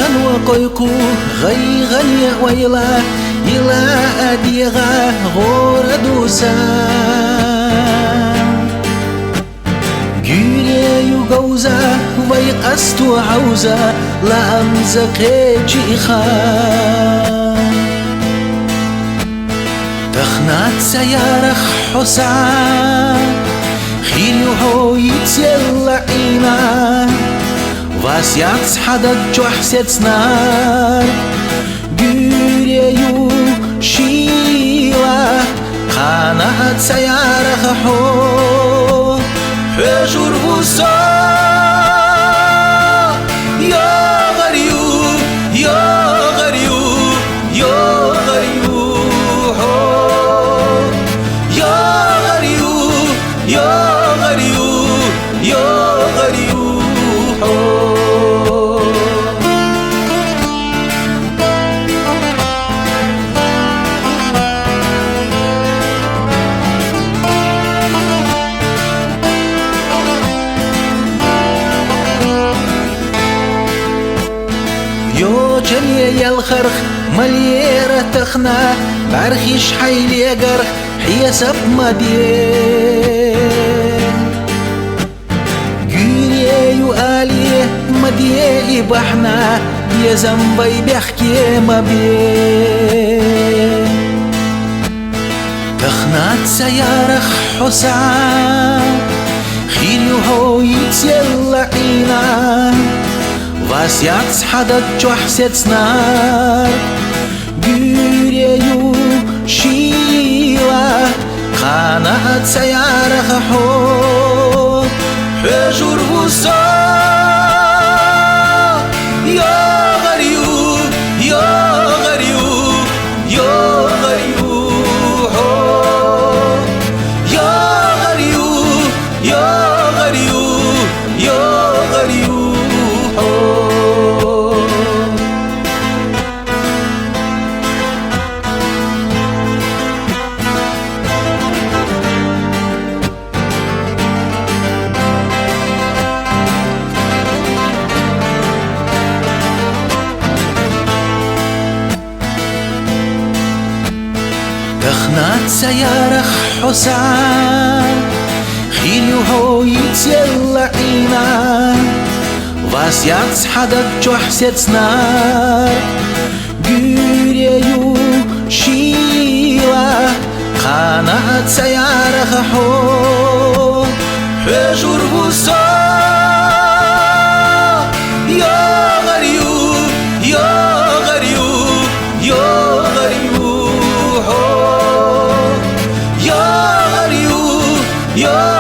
وقيكو غي غني ويلا يلا أديغا غور دوسا جيري يغوزا ويقستو عوزا لا أمزقي جيخا تخنات سيارخ حسا خير يهو يتيلا عينا واسياتس حدد جوحسيتس نار جيريو شيلا قناعت سيارخ حو حجور وصا يا غريو يا غريو يا غريو يا غريو يا غريو يا غريو يو جلي الخرخ مليرة تخنا برخيش حيلي قرخ حيسب مديه جيري يؤالي مديه بحنا يا زنبي بيحكي ما بيه تخنات سيارخ حسان خير يهو يتيلا عينا واسياتس حدد جوحسيتس نار جيريو شيلا قناعت سيارخ حو حجور وصا يا غريو يا غريو يا غريو يا غريو يا غريو يا غريو تخنات سيارخ حسان خير يهو يتيلا عينا واسياتس حدد جوحسيتس نار جيريو شيلا قناعت سيارخ حو حجور وصا يا غريو يا غريو يا غريو يا غريو يا